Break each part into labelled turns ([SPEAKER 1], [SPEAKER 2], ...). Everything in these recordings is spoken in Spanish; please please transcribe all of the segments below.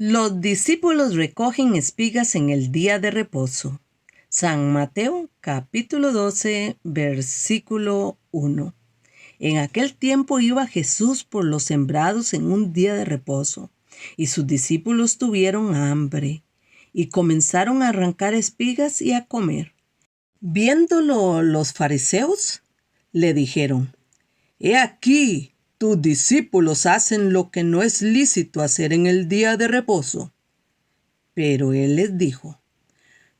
[SPEAKER 1] Los discípulos recogen espigas en el día de reposo. San Mateo capítulo 12, versículo 1. En aquel tiempo iba Jesús por los sembrados en un día de reposo, y sus discípulos tuvieron hambre, y comenzaron a arrancar espigas y a comer. Viéndolo los fariseos, le dijeron: He aquí, tus discípulos hacen lo que no es lícito hacer en el día de reposo. Pero él les dijo: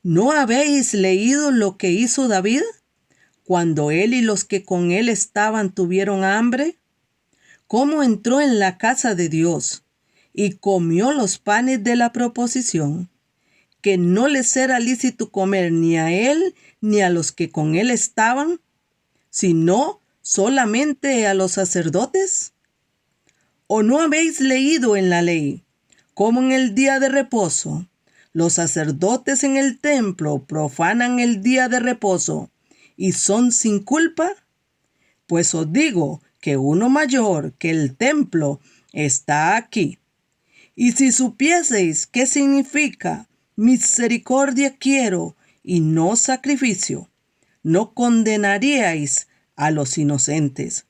[SPEAKER 1] ¿No habéis leído lo que hizo David cuando él y los que con él estaban tuvieron hambre? ¿Cómo entró en la casa de Dios y comió los panes de la proposición, que no les era lícito comer ni a él ni a los que con él estaban, sino solamente a los sacerdotes? ¿O no habéis leído en la ley cómo en el día de reposo los sacerdotes en el templo profanan el día de reposo y son sin culpa? Pues os digo que uno mayor que el templo está aquí. Y si supieseis qué significa misericordia quiero y no sacrificio, no condenaríais a los inocentes,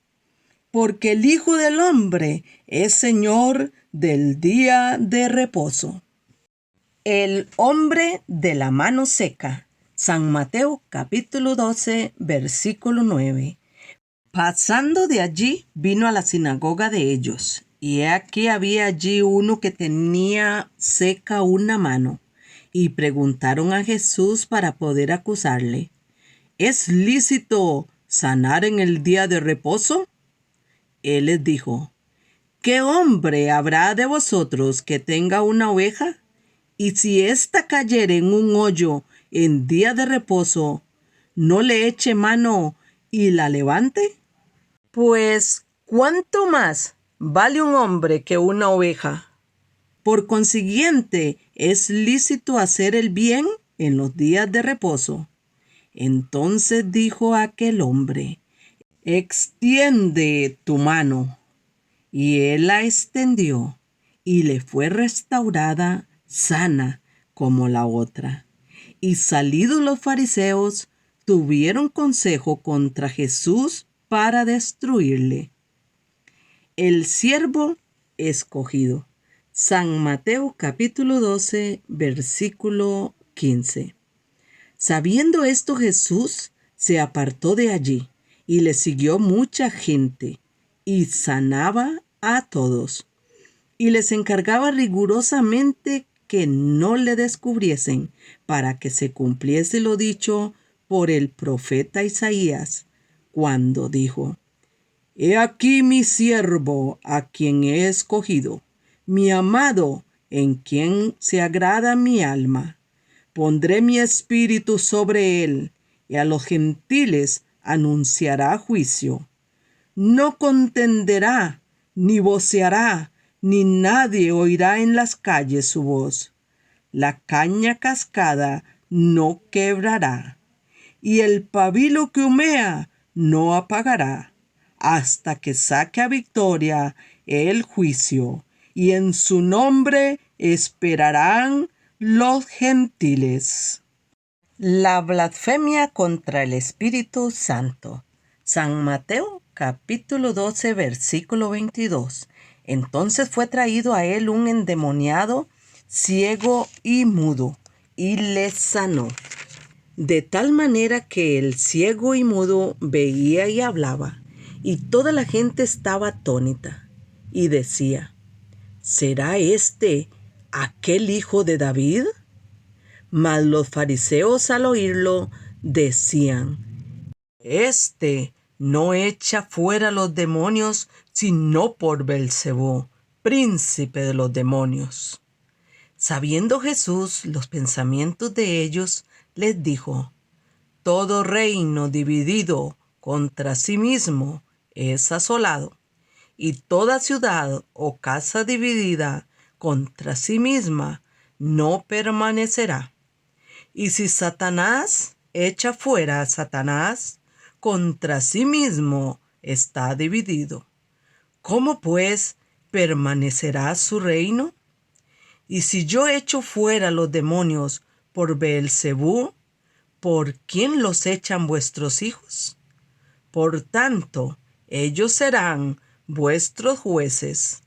[SPEAKER 1] porque el Hijo del Hombre es Señor del día de reposo. El hombre de la mano seca. San Mateo capítulo 12, versículo 9. Pasando de allí, vino a la sinagoga de ellos, y he aquí había allí uno que tenía seca una mano, y preguntaron a Jesús para poder acusarle: ¿Es lícito sanar en el día de reposo? Él les dijo: ¿Qué hombre habrá de vosotros que tenga una oveja, y si ésta cayere en un hoyo en día de reposo, no le eche mano y la levante? Pues, ¿cuánto más vale un hombre que una oveja? Por consiguiente, es lícito hacer el bien en los días de reposo. Entonces dijo aquel hombre: extiende tu mano. Y él la extendió, y le fue restaurada sana como la otra. Y salidos los fariseos, tuvieron consejo contra Jesús para destruirle. El siervo escogido. San Mateo capítulo 12, versículo 15. Sabiendo esto, Jesús se apartó de allí, y le siguió mucha gente, y sanaba a todos, y les encargaba rigurosamente que no le descubriesen, para que se cumpliese lo dicho por el profeta Isaías, cuando dijo: He aquí mi siervo, a quien he escogido, mi amado, en quien se agrada mi alma. Pondré mi espíritu sobre él, y a los gentiles anunciará juicio. No contenderá, ni voceará, ni nadie oirá en las calles su voz. La caña cascada no quebrará, y el pabilo que humea no apagará, hasta que saque a victoria el juicio, y en su nombre esperarán los gentiles. La blasfemia contra el Espíritu Santo. San Mateo capítulo 12, versículo 22. Entonces fue traído a él un endemoniado, ciego y mudo, y le sanó. De tal manera que el ciego y mudo veía y hablaba, y toda la gente estaba atónita, y decía: ¿será este aquel hijo de David? Mas los fariseos al oírlo decían: Este no echa fuera los demonios, sino por Belcebú, príncipe de los demonios. Sabiendo Jesús los pensamientos de ellos, les dijo: todo reino dividido contra sí mismo es asolado, y toda ciudad o casa dividida contra sí misma no permanecerá. Y si Satanás echa fuera a Satanás, contra sí mismo está dividido. ¿Cómo pues permanecerá su reino? Y si yo echo fuera los demonios por Beelzebú, ¿por quién los echan vuestros hijos? Por tanto, ellos serán vuestros jueces.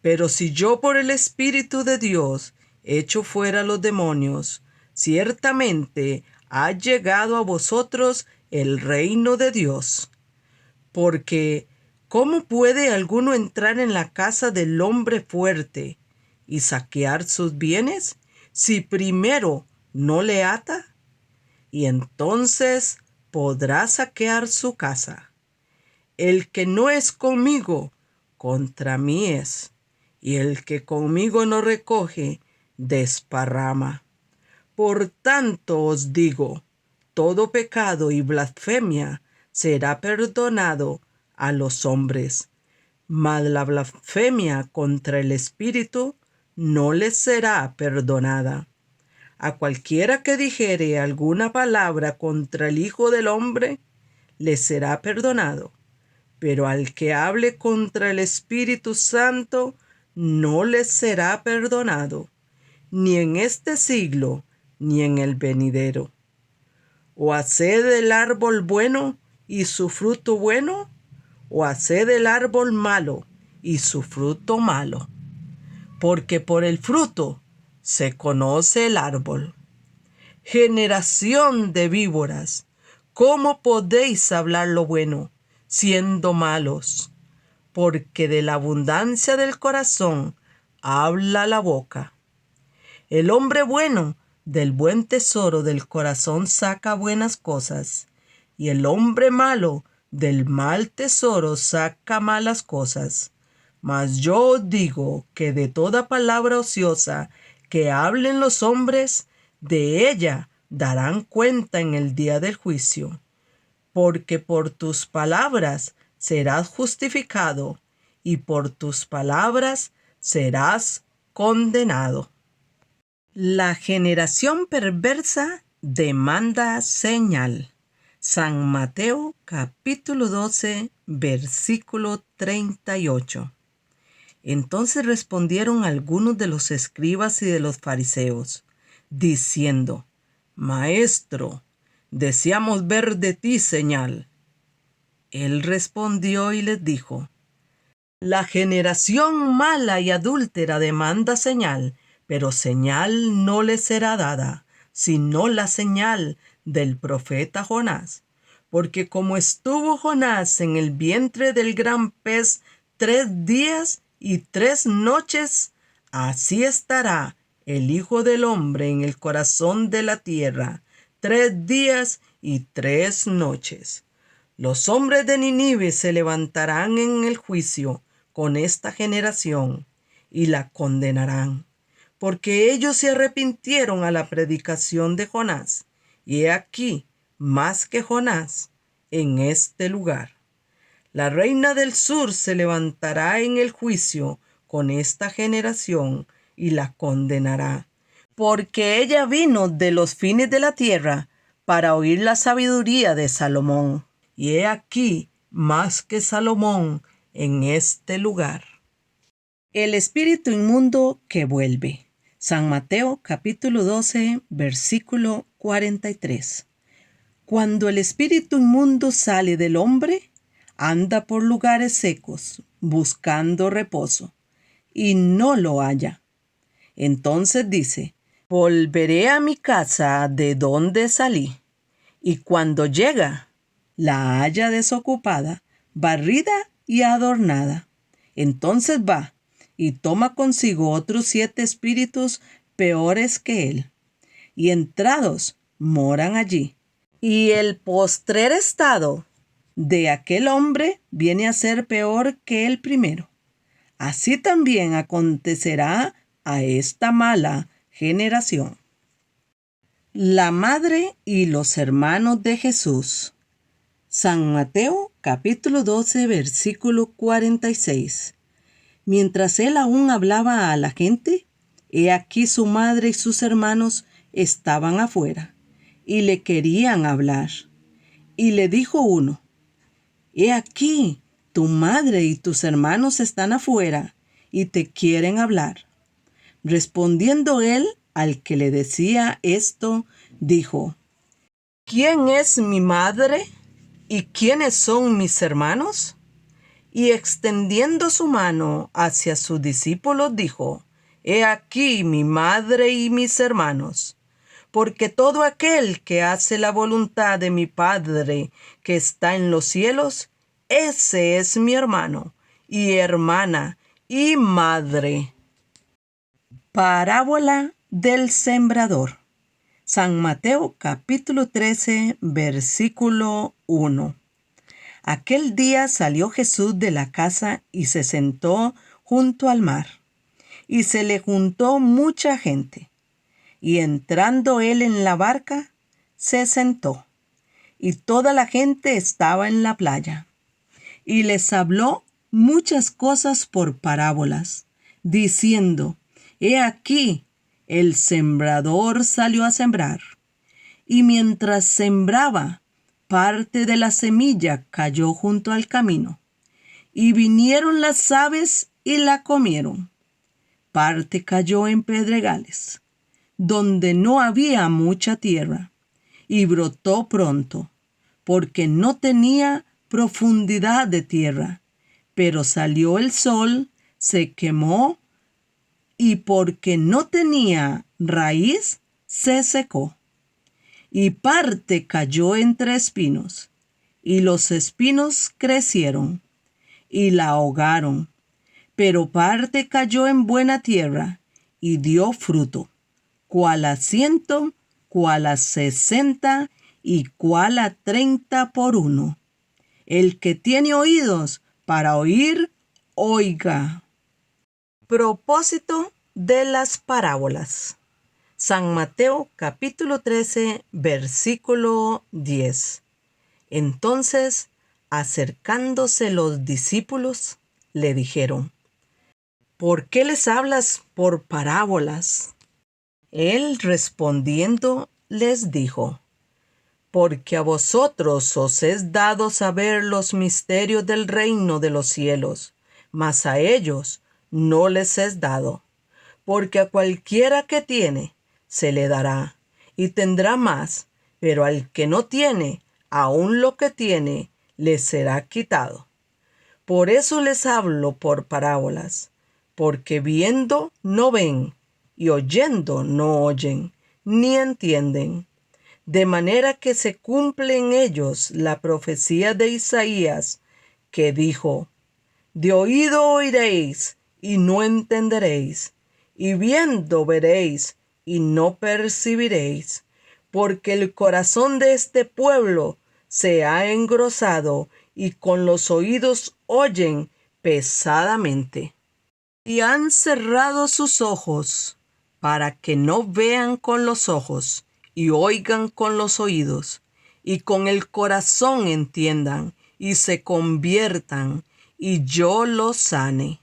[SPEAKER 1] Pero si yo por el Espíritu de Dios echo fuera los demonios, ciertamente ha llegado a vosotros el reino de Dios. Porque, ¿cómo puede alguno entrar en la casa del hombre fuerte y saquear sus bienes si primero no le ata? Y entonces podrá saquear su casa. El que no es conmigo, contra mí es, y el que conmigo no recoge, desparrama. Por tanto os digo, todo pecado y blasfemia será perdonado a los hombres, mas la blasfemia contra el Espíritu no les será perdonada. A cualquiera que dijere alguna palabra contra el Hijo del Hombre, le será perdonado, pero al que hable contra el Espíritu Santo, no le será perdonado, ni en este siglo, ni en el venidero. O haced el árbol bueno y su fruto bueno, o haced el árbol malo y su fruto malo, porque por el fruto se conoce el árbol. Generación de víboras, ¿cómo podéis hablar lo bueno, siendo malos? Porque de la abundancia del corazón habla la boca. El hombre bueno del buen tesoro del corazón saca buenas cosas, y el hombre malo del mal tesoro saca malas cosas. Mas yo os digo que de toda palabra ociosa que hablen los hombres, de ella darán cuenta en el día del juicio. Porque por tus palabras serás justificado, y por tus palabras serás condenado. La generación perversa demanda señal. San Mateo capítulo 12, versículo 38. Entonces respondieron algunos de los escribas y de los fariseos, diciendo, Maestro, deseamos ver de ti señal. Él respondió y les dijo, la generación mala y adúltera demanda señal, pero señal no le será dada, sino la señal del profeta Jonás. Porque como estuvo Jonás en el vientre del gran pez 3 días y 3 noches, así estará el Hijo del Hombre en el corazón de la tierra 3 días y 3 noches. Los hombres de Nínive se levantarán en el juicio con esta generación y la condenarán, porque ellos se arrepintieron a la predicación de Jonás, y he aquí más que Jonás en este lugar. La reina del sur se levantará en el juicio con esta generación y la condenará, porque ella vino de los fines de la tierra para oír la sabiduría de Salomón, y he aquí más que Salomón en este lugar. El espíritu inmundo que vuelve. San Mateo capítulo 12, versículo 43. Cuando el espíritu inmundo sale del hombre, anda por lugares secos, buscando reposo, y no lo halla. Entonces dice, volveré a mi casa de donde salí. Y cuando llega, la halla desocupada, barrida y adornada. Entonces va y toma consigo otros 7 espíritus peores que él, y entrados moran allí. Y el postrer estado de aquel hombre viene a ser peor que el primero. Así también acontecerá a esta mala generación. La madre y los hermanos de Jesús. San Mateo capítulo 12, versículo 46. Mientras él aún hablaba a la gente, he aquí su madre y sus hermanos estaban afuera, y le querían hablar. Y le dijo uno, he aquí, tu madre y tus hermanos están afuera, y te quieren hablar. Respondiendo él al que le decía esto, dijo: ¿Quién es mi madre y quiénes son mis hermanos? Y extendiendo su mano hacia sus discípulos, dijo: He aquí mi madre y mis hermanos. Porque todo aquel que hace la voluntad de mi Padre que está en los cielos, ese es mi hermano y hermana y madre. Parábola del sembrador. San Mateo capítulo 13, versículo 1. Aquel día salió Jesús de la casa y se sentó junto al mar, y se le juntó mucha gente. Y entrando él en la barca, se sentó, y toda la gente estaba en la playa. Y les habló muchas cosas por parábolas, diciendo: He aquí, el sembrador salió a sembrar. Y mientras sembraba, parte de la semilla cayó junto al camino, y vinieron las aves y la comieron. Parte cayó en pedregales, donde no había mucha tierra, y brotó pronto, porque no tenía profundidad de tierra. Pero salió el sol, se quemó, y porque no tenía raíz, se secó. Y parte cayó entre espinos, y los espinos crecieron, y la ahogaron. Pero parte cayó en buena tierra, y dio fruto, cuál a 100, cuál a 60, y cuál a 30 por uno. El que tiene oídos para oír, oiga. Propósito de las parábolas. San Mateo capítulo 13, versículo 10. Entonces, acercándose los discípulos, le dijeron: ¿Por qué les hablas por parábolas? Él respondiendo les dijo: Porque a vosotros os es dado saber los misterios del reino de los cielos, mas a ellos no les es dado. Porque a cualquiera que tiene, se le dará, y tendrá más, pero al que no tiene, aun lo que tiene, le será quitado. Por eso les hablo por parábolas, porque viendo no ven, y oyendo no oyen, ni entienden. De manera que se cumple en ellos la profecía de Isaías, que dijo: De oído oiréis, y no entenderéis, y viendo veréis, y no percibiréis, porque el corazón de este pueblo se ha engrosado, y con los oídos oyen pesadamente. Y han cerrado sus ojos, para que no vean con los ojos, y oigan con los oídos, y con el corazón entiendan, y se conviertan, y yo los sane.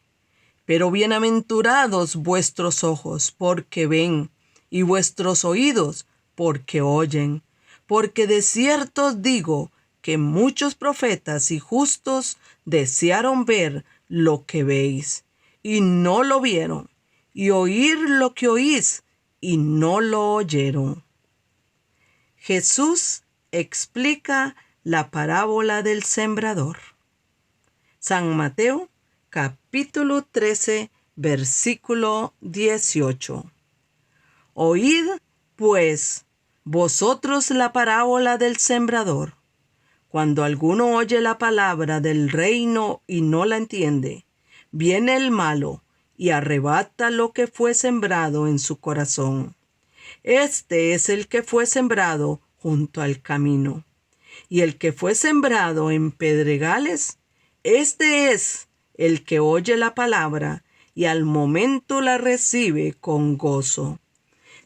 [SPEAKER 1] Pero bienaventurados vuestros ojos, porque ven, y vuestros oídos, porque oyen. Porque de cierto os digo que muchos profetas y justos desearon ver lo que veis, y no lo vieron, y oír lo que oís, y no lo oyeron. Jesús explica la parábola del sembrador. San Mateo capítulo 13, versículo 18. Oíd, pues, vosotros la parábola del sembrador. Cuando alguno oye la palabra del reino y no la entiende, viene el malo y arrebata lo que fue sembrado en su corazón. Este es el que fue sembrado junto al camino. Y el que fue sembrado en pedregales, este es el que oye la palabra y al momento la recibe con gozo.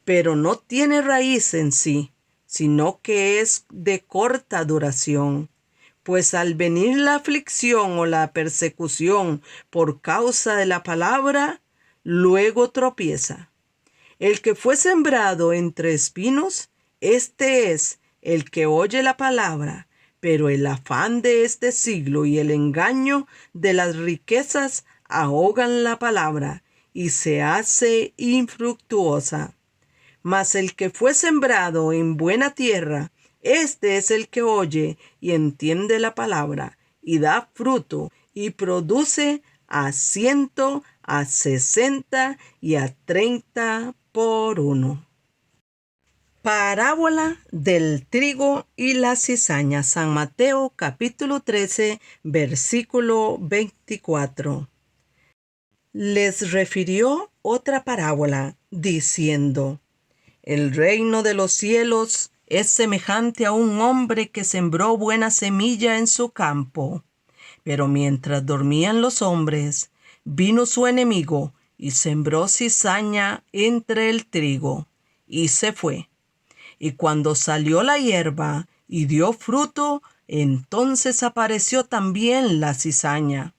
[SPEAKER 1] Pero no tiene raíz en sí, sino que es de corta duración. Pues al venir la aflicción o la persecución por causa de la palabra, luego tropieza. El que fue sembrado entre espinos, este es el que oye la palabra, pero el afán de este siglo y el engaño de las riquezas ahogan la palabra, y se hace infructuosa. Mas el que fue sembrado en buena tierra, este es el que oye y entiende la palabra, y da fruto, y produce a 100, a 60 y a 30 por uno. Parábola del trigo y la cizaña. San Mateo capítulo 13, versículo 24. Les refirió otra parábola, diciendo: el reino de los cielos es semejante a un hombre que sembró buena semilla en su campo. Pero mientras dormían los hombres, vino su enemigo y sembró cizaña entre el trigo, y se fue. Y cuando salió la hierba y dio fruto, entonces apareció también la cizaña.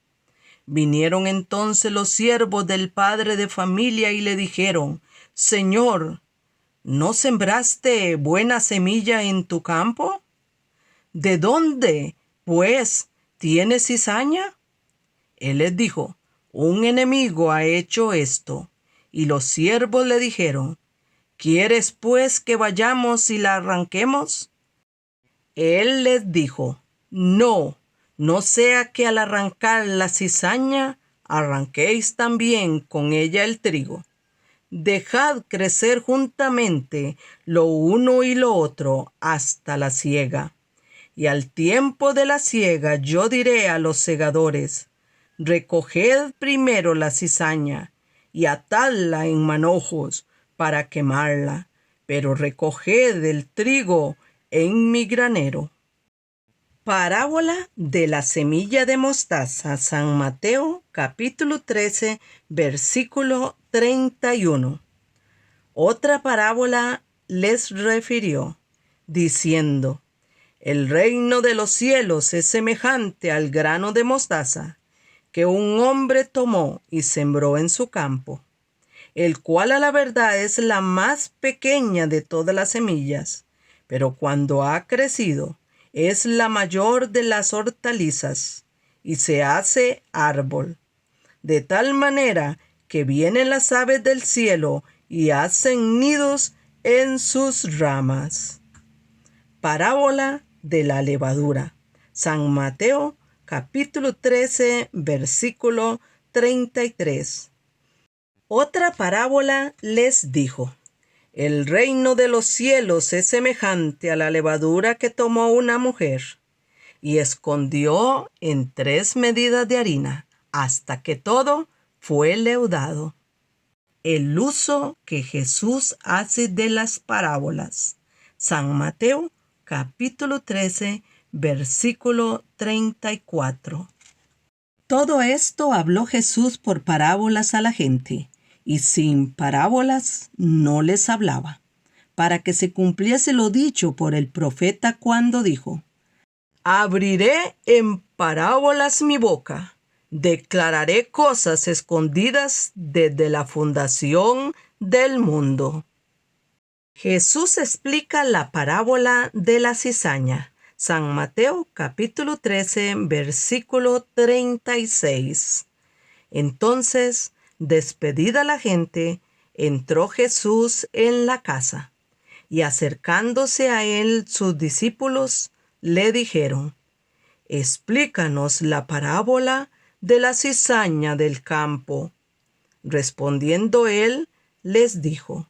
[SPEAKER 1] Vinieron entonces los siervos del padre de familia y le dijeron: Señor, ¿no sembraste buena semilla en tu campo? ¿De dónde, pues, tienes cizaña? Él les dijo: un enemigo ha hecho esto. Y los siervos le dijeron: ¿quieres, pues, que vayamos y la arranquemos? Él les dijo: no, no sea que al arrancar la cizaña, arranquéis también con ella el trigo. Dejad crecer juntamente lo uno y lo otro hasta la siega. Y al tiempo de la siega yo diré a los segadores: recoged primero la cizaña y atadla en manojos para quemarla, pero recoged el trigo en mi granero. Parábola de la semilla de mostaza. San Mateo capítulo 13, versículo 31. Otra parábola les refirió, diciendo: el reino de los cielos es semejante al grano de mostaza que un hombre tomó y sembró en su campo, el cual a la verdad es la más pequeña de todas las semillas, pero cuando ha crecido es la mayor de las hortalizas y se hace árbol, de tal manera que vienen las aves del cielo y hacen nidos en sus ramas. Parábola de la levadura. San Mateo capítulo 13, versículo 33. Otra parábola les dijo: el reino de los cielos es semejante a la levadura que tomó una mujer y escondió en 3 medidas de harina hasta que todo fue leudado. El uso que Jesús hace de las parábolas. San Mateo capítulo 13, versículo 34. Todo esto habló Jesús por parábolas a la gente, y sin parábolas no les hablaba, para que se cumpliese lo dicho por el profeta cuando dijo: abriré en parábolas mi boca, declararé cosas escondidas desde la fundación del mundo. Jesús explica la parábola de la cizaña. San Mateo capítulo 13, versículo 36. Entonces, despedida la gente, entró Jesús en la casa, y acercándose a él sus discípulos le dijeron: explícanos la parábola de la cizaña del campo. Respondiendo él, les dijo: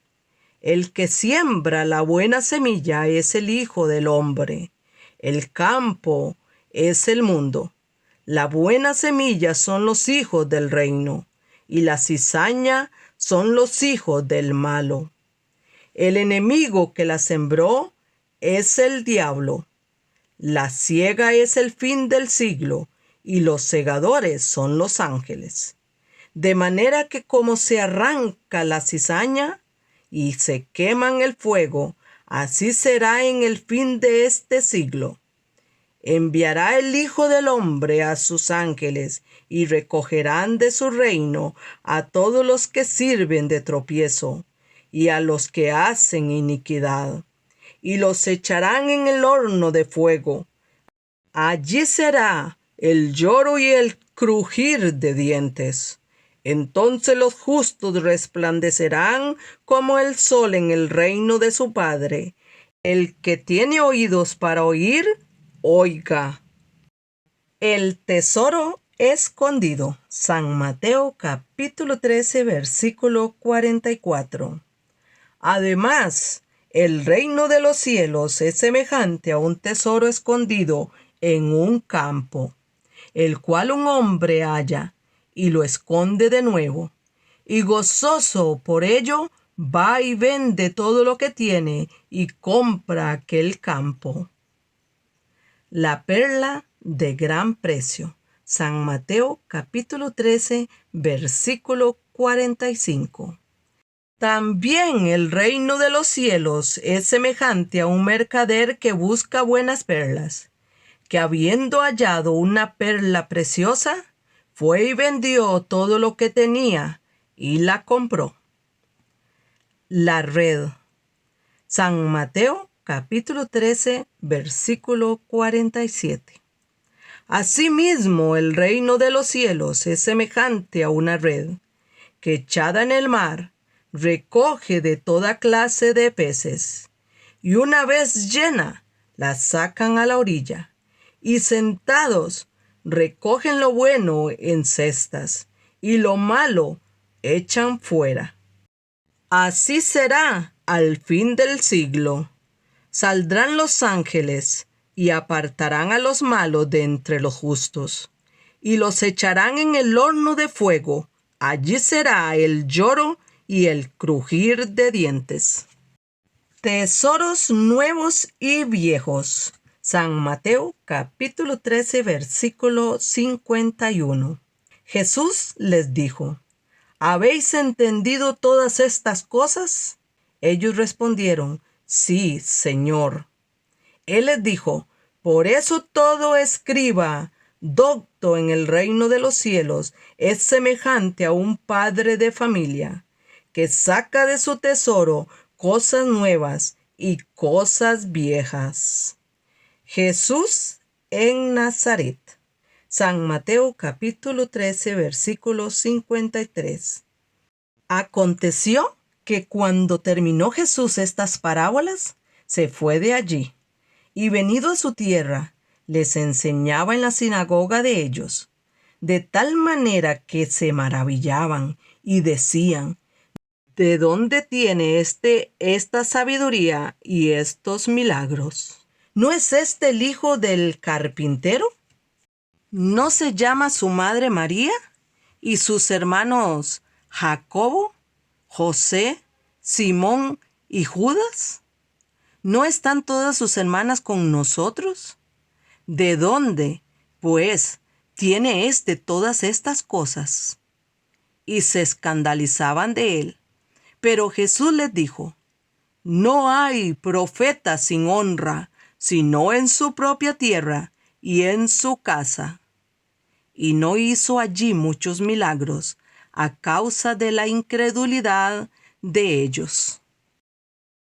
[SPEAKER 1] el que siembra la buena semilla es el Hijo del Hombre. El campo es el mundo. La buena semilla son los hijos del reino, y la cizaña son los hijos del malo. El enemigo que la sembró es el diablo. La siega es el fin del siglo, y los segadores son los ángeles. De manera que como se arranca la cizaña y se quema en el fuego, así será en el fin de este siglo. Enviará el Hijo del Hombre a sus ángeles, y recogerán de su reino a todos los que sirven de tropiezo, y a los que hacen iniquidad, y los echarán en el horno de fuego. Allí será el lloro y el crujir de dientes. Entonces los justos resplandecerán como el sol en el reino de su Padre. El que tiene oídos para oír, oiga. El tesoro escondido. San Mateo capítulo 13, versículo 44. Además, el reino de los cielos es semejante a un tesoro escondido en un campo, el cual un hombre halla y lo esconde de nuevo, y gozoso por ello va y vende todo lo que tiene y compra aquel campo. La perla de gran precio. San Mateo capítulo 13, versículo 45. También el reino de los cielos es semejante a un mercader que busca buenas perlas, que habiendo hallado una perla preciosa, fue y vendió todo lo que tenía y la compró. La red. San Mateo capítulo 13, versículo 47. Asimismo, el reino de los cielos es semejante a una red, que echada en el mar, recoge de toda clase de peces, y una vez llena, la sacan a la orilla, y sentados, recogen lo bueno en cestas, y lo malo echan fuera. Así será al fin del siglo. Saldrán los ángeles y apartarán a los malos de entre los justos, y los echarán en el horno de fuego. Allí será el lloro y el crujir de dientes. Tesoros nuevos y viejos. San Mateo capítulo 13, versículo 51. Jesús les dijo: ¿Habéis entendido todas estas cosas? Ellos respondieron: Sí, Señor. Él les dijo: Por eso todo escriba docto en el reino de los cielos es semejante a un padre de familia, que saca de su tesoro cosas nuevas y cosas viejas. Jesús en Nazaret. San Mateo capítulo 13, versículo 53. Aconteció que cuando terminó Jesús estas parábolas, se fue de allí, y venido a su tierra, les enseñaba en la sinagoga de ellos, de tal manera que se maravillaban y decían: ¿De dónde tiene esta sabiduría y estos milagros? ¿No es este el hijo del carpintero? ¿No se llama su madre María y sus hermanos Jacobo, José, Simón y Judas? ¿No están todas sus hermanas con nosotros? ¿De dónde, pues, tiene todas estas cosas? Y se escandalizaban de él. Pero Jesús les dijo: No hay profeta sin honra, sino en su propia tierra y en su casa. Y no hizo allí muchos milagros a causa de la incredulidad de ellos.